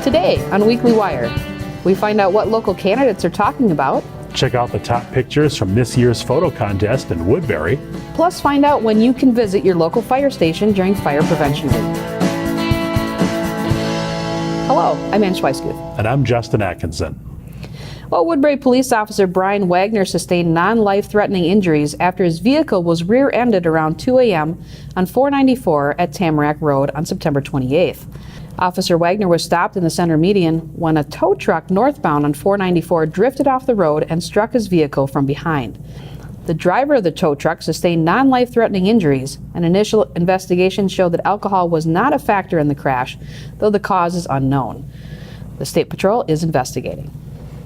Today on Weekly Wire, we find out what local candidates are talking about. Check out the top pictures from this year's photo contest in Woodbury. Plus, find out when you can visit your local fire station during Fire Prevention Week. Hello, I'm Ann Schweisguth. And I'm Justin Atkinson. Well, Woodbury Police Officer Brian Wagner sustained non-life-threatening injuries after his vehicle was rear-ended around 2 a.m. on 494 at Tamarack Road on September 28th. Officer Wagner was stopped in the center median when a tow truck northbound on 494 drifted off the road and struck his vehicle from behind. The driver of the tow truck sustained non-life-threatening injuries. An initial investigation showed that alcohol was not a factor in the crash, though the cause is unknown. The State Patrol is investigating.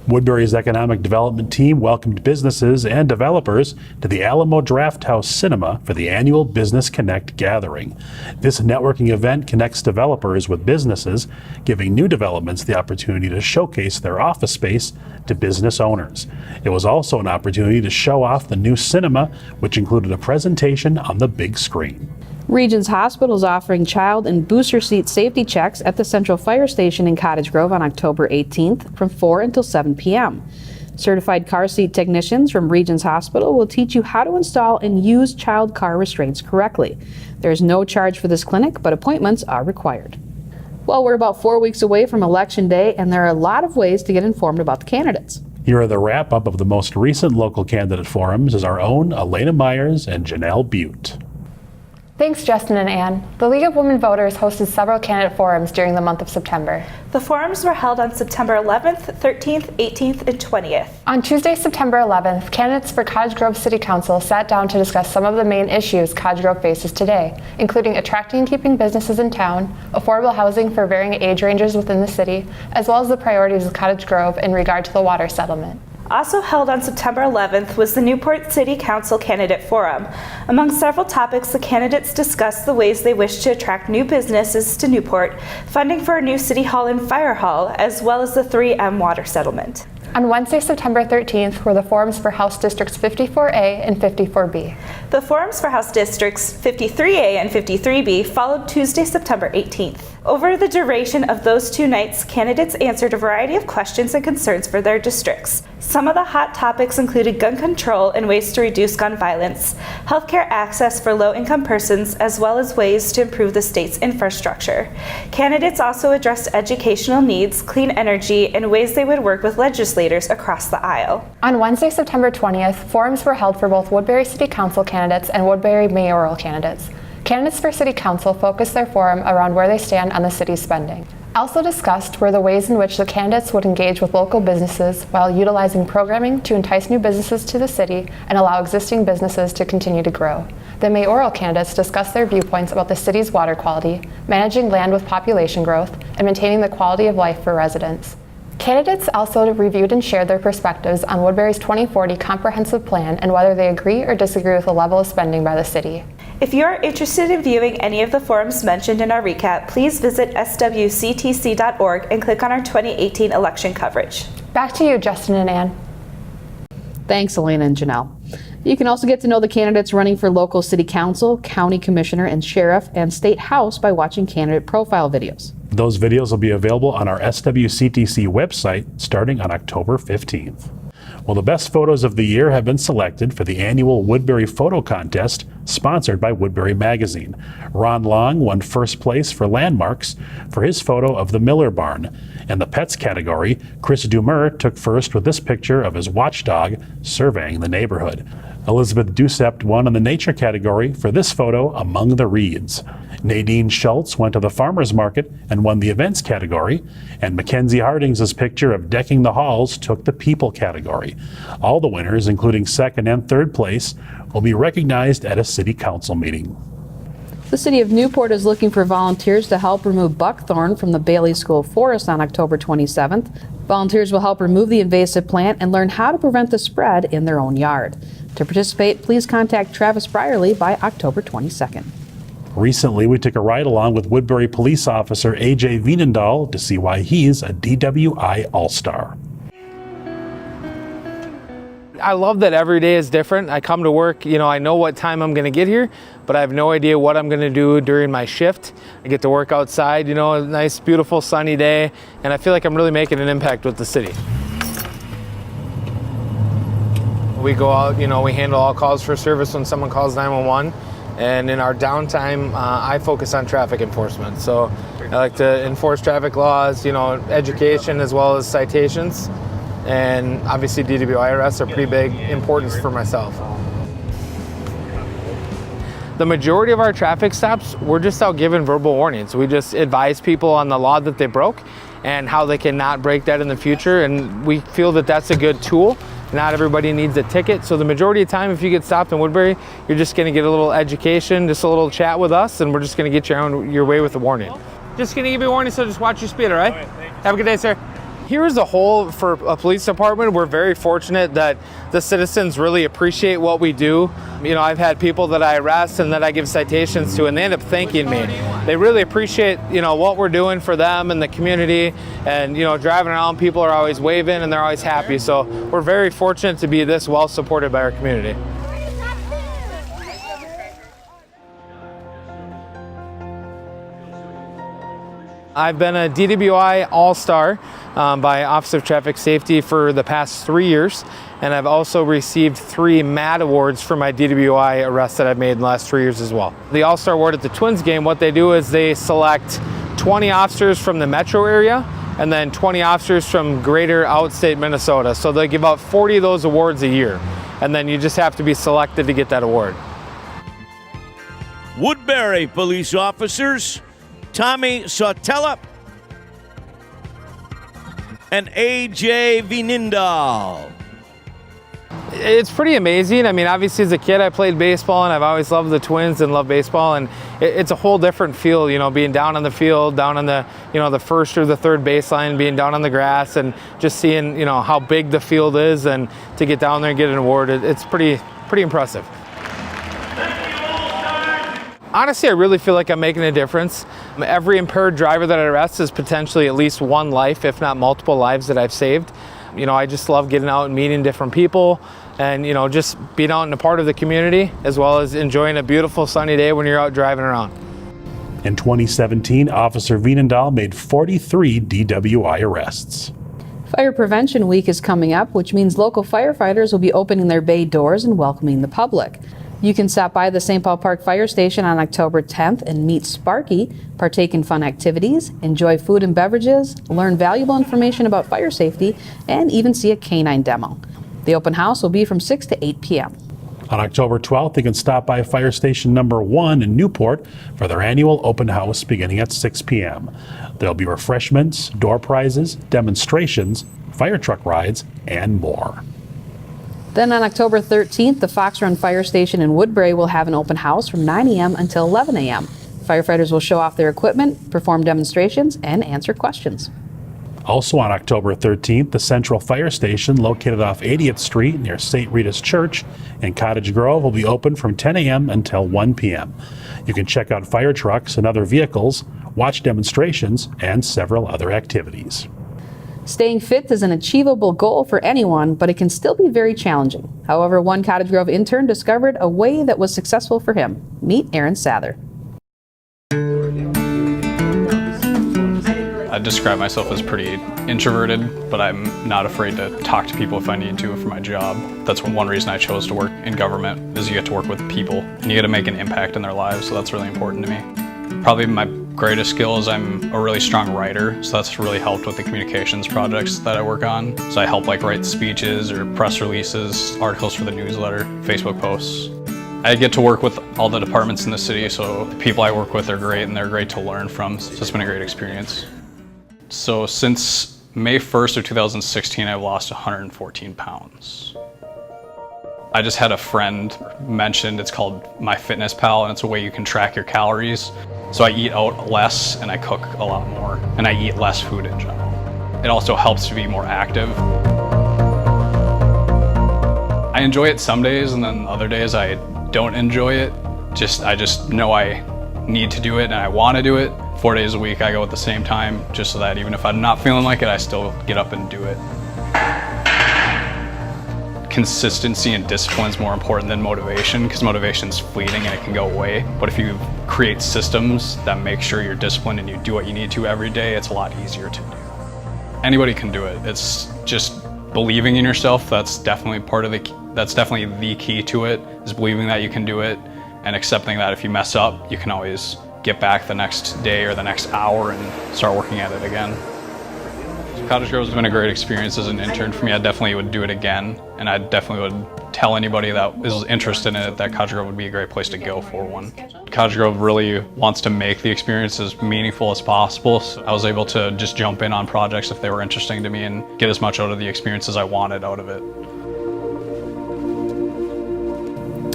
Woodbury's economic development team welcomed businesses and developers to the Alamo Drafthouse Cinema for the annual Business Connect gathering. This networking event connects developers with businesses, giving new developments the opportunity to showcase their office space to business owners. It was also an opportunity to show off the new cinema, which included a presentation on the big screen. Regions Hospital is offering child and booster seat safety checks at the Central Fire Station in Cottage Grove on October 18th from 4 until 7 p.m. Certified car seat technicians from Regions Hospital will teach you how to install and use child car restraints correctly. There is no charge for this clinic, but appointments are required. Well, we're about 4 weeks away from Election Day, and there are a lot of ways to get informed about the candidates. Here are the wrap-up of the most recent local candidate forums as our own Elena Myers and Janelle Butte. Thanks, Justin and Ann. The League of Women Voters hosted several candidate forums during the month of September. The forums were held on September 11th, 13th, 18th, and 20th. On Tuesday, September 11th, candidates for Cottage Grove City Council sat down to discuss some of the main issues Cottage Grove faces today, including attracting and keeping businesses in town, affordable housing for varying age ranges within the city, as well as the priorities of Cottage Grove in regard to the water settlement. Also held on September 11th was the Newport City Council Candidate Forum. Among several topics, the candidates discussed the ways they wish to attract new businesses to Newport, funding for a new city hall and fire hall, as well as the 3M water settlement. On Wednesday, September 13th, were the forums for House Districts 54A and 54B. The forums for House Districts 53A and 53B followed Tuesday, September 18th. Over the duration of those 2 nights, candidates answered a variety of questions and concerns for their districts. Some of the hot topics included gun control and ways to reduce gun violence, healthcare access for low-income persons, as well as ways to improve the state's infrastructure. Candidates also addressed educational needs, clean energy, and ways they would work with legislators across the aisle. On Wednesday, September 20th, forums were held for both Woodbury City Council candidates and Woodbury mayoral candidates. Candidates for City Council focused their forum around where they stand on the city's spending. Also discussed were the ways in which the candidates would engage with local businesses while utilizing programming to entice new businesses to the city and allow existing businesses to continue to grow. The mayoral candidates discussed their viewpoints about the city's water quality, managing land with population growth, and maintaining the quality of life for residents. Candidates also reviewed and shared their perspectives on Woodbury's 2040 comprehensive plan and whether they agree or disagree with the level of spending by the city. If you are interested in viewing any of the forums mentioned in our recap, please visit swctc.org and click on our 2018 election coverage. Back to you, Justin and Ann. Thanks, Elena and Janelle. You can also get to know the candidates running for local city council, county commissioner, and sheriff, and state house by watching candidate profile videos. Those videos will be available on our SWCTC website starting on October 15th. Well, the best photos of the year have been selected for the annual Woodbury Photo Contest sponsored by Woodbury Magazine. Ron Long won first place for Landmarks for his photo of the Miller Barn. In the pets category, Chris Dumer took first with this picture of his watchdog surveying the neighborhood. Elizabeth Ducept won in the nature category for this photo among the reeds. Nadine Schultz went to the farmer's market and won the events category, and Mackenzie Harding's picture of decking the halls took the people category. All the winners, including second and third place, will be recognized at a city council meeting. The city of Newport is looking for volunteers to help remove buckthorn from the Bailey School forest on October 27th. Volunteers will help remove the invasive plant and learn how to prevent the spread in their own yard. To participate, please contact Travis Brierly by October 22nd. Recently, we took a ride along with Woodbury Police Officer A.J. Veenendall to see why he's a DWI All-Star. I love that every day is different. I come to work, I know what time I'm going to get here, but I have no idea what I'm going to do during my shift. I get to work outside, a nice, beautiful, sunny day, and I feel like I'm really making an impact with the city. We go out, we handle all calls for service when someone calls 911. And in our downtime, I focus on traffic enforcement. So I like to enforce traffic laws, education as well as citations. And obviously DWI arrests are pretty big importance for myself. The majority of our traffic stops, we're just out giving verbal warnings. We just advise people on the law that they broke and how they cannot break that in the future. And we feel that that's a good tool. Not everybody needs a ticket. So the majority of the time, if you get stopped in Woodbury, you're just gonna get a little education, just a little chat with us, and we're just gonna get you on your way with a warning. Just gonna give you a warning, so just watch your speed, all right? Have a good day, sir. Here as a whole, for a police department, we're very fortunate that the citizens really appreciate what we do. I've had people that I arrest and that I give citations to, and they end up thanking me. They really appreciate, what we're doing for them and the community. And, driving around, people are always waving and they're always happy. So we're very fortunate to be this well supported by our community. I've been a DWI All-Star by Office of Traffic Safety for the past 3 years, and I've also received 3 MAD awards for my DWI arrests that I've made in the last 3 years as well. The All-Star Award at the Twins game, what they do is they select 20 officers from the metro area and then 20 officers from greater outstate Minnesota. So they give out 40 of those awards a year, and then you just have to be selected to get that award. Woodbury police officers Tommy Sather and A.J. Veenendall. It's pretty amazing. I mean, obviously as a kid I played baseball and I've always loved the Twins and loved baseball, and it's a whole different feel, being down on the field, down on the, the first or the third baseline, being down on the grass and just seeing, how big the field is, and to get down there and get an award, it's pretty impressive. Honestly, I really feel like I'm making a difference. Every impaired driver that I arrest is potentially at least one life, if not multiple lives that I've saved. I just love getting out and meeting different people and, just being out and a part of the community, as well as enjoying a beautiful sunny day when you're out driving around. In 2017, Officer Veenendall made 43 DWI arrests. Fire Prevention Week is coming up, which means local firefighters will be opening their bay doors and welcoming the public. You can stop by the St. Paul Park Fire Station on October 10th and meet Sparky, partake in fun activities, enjoy food and beverages, learn valuable information about fire safety, and even see a canine demo. The open house will be from 6 to 8 p.m. On October 12th, you can stop by Fire Station number 1 in Newport for their annual open house beginning at 6 p.m. There'll be refreshments, door prizes, demonstrations, fire truck rides, and more. Then on October 13th, the Fox Run Fire Station in Woodbury will have an open house from 9 a.m. until 11 a.m. Firefighters will show off their equipment, perform demonstrations, and answer questions. Also on October 13th, the Central Fire Station, located off 80th Street near St. Rita's Church in Cottage Grove, will be open from 10 a.m. until 1 p.m. You can check out fire trucks and other vehicles, watch demonstrations, and several other activities. Staying fit is an achievable goal for anyone, but it can still be very challenging. However, one Cottage Grove intern discovered a way that was successful for him. Meet Aaron Sather. I describe myself as pretty introverted, but I'm not afraid to talk to people if I need to for my job. That's one reason I chose to work in government, is you get to work with people and you get to make an impact in their lives, so that's really important to me. Probably my greatest skill is I'm a really strong writer, so that's really helped with the communications projects that I work on. So I help write speeches or press releases, articles for the newsletter, Facebook posts. I get to work with all the departments in the city, so the people I work with are great and they're great to learn from, so it's been a great experience. So since May 1st of 2016, I've lost 114 pounds. I just had a friend mentioned, it's called MyFitnessPal, and it's a way you can track your calories. So I eat out less and I cook a lot more, and I eat less food in general. It also helps to be more active. I enjoy it some days, and then other days I don't enjoy it. I just know I need to do it and I want to do it. 4 days a week I go at the same time, just so that even if I'm not feeling like it, I still get up and do it. consistency and discipline is more important than motivation, because motivation is fleeting and it can go away. But if you create systems that make sure you're disciplined and you do what you need to every day, it's a lot easier to do. Anybody can do it. It's just believing in yourself. That's definitely the key to it, is believing that you can do it and accepting that if you mess up, you can always get back the next day or the next hour and start working at it again. Cottage Grove has been a great experience as an intern for me. I definitely would do it again, and I definitely would tell anybody that is interested in it that Cottage Grove would be a great place to go for one. Cottage Grove really wants to make the experience as meaningful as possible, so I was able to just jump in on projects if they were interesting to me and get as much out of the experience as I wanted out of it.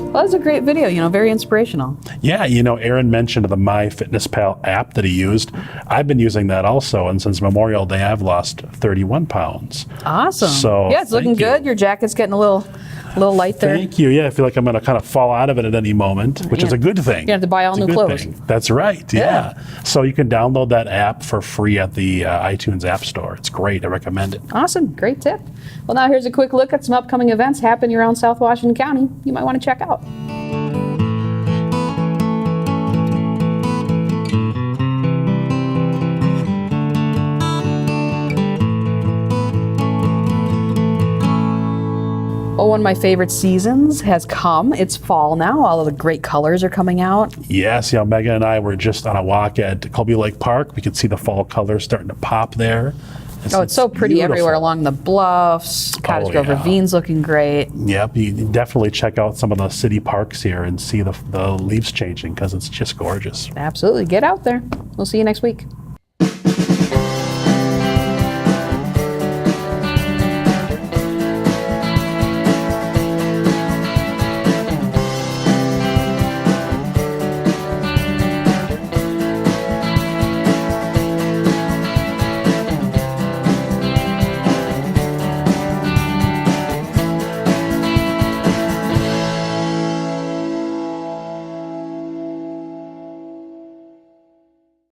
Well, that was a great video, very inspirational. Yeah, Aaron mentioned the MyFitnessPal app that he used. I've been using that also, and since Memorial Day, I've lost 31 pounds. Awesome. So yeah, it's looking good. Your jacket's getting a little light there. Thank you. Yeah, I feel like I'm going to kind of fall out of it at any moment, which is a good thing. You have to buy all new clothes. That's right. Yeah. So you can download that app for free at the iTunes App Store. It's great. I recommend it. Awesome. Great tip. Well, now here's a quick look at some upcoming events happening around South Washington County you might want to check out. Oh, one of my favorite seasons has come. It's fall now. All of the great colors are coming out. Yes, Megan and I were just on a walk at Colby Lake Park. We could see the fall colors starting to pop there. It's so pretty beautiful everywhere along the bluffs. Cottage Grove Ravine's looking great. Yep, you definitely check out some of the city parks here and see the leaves changing, because it's just gorgeous. Absolutely. Get out there. We'll see you next week.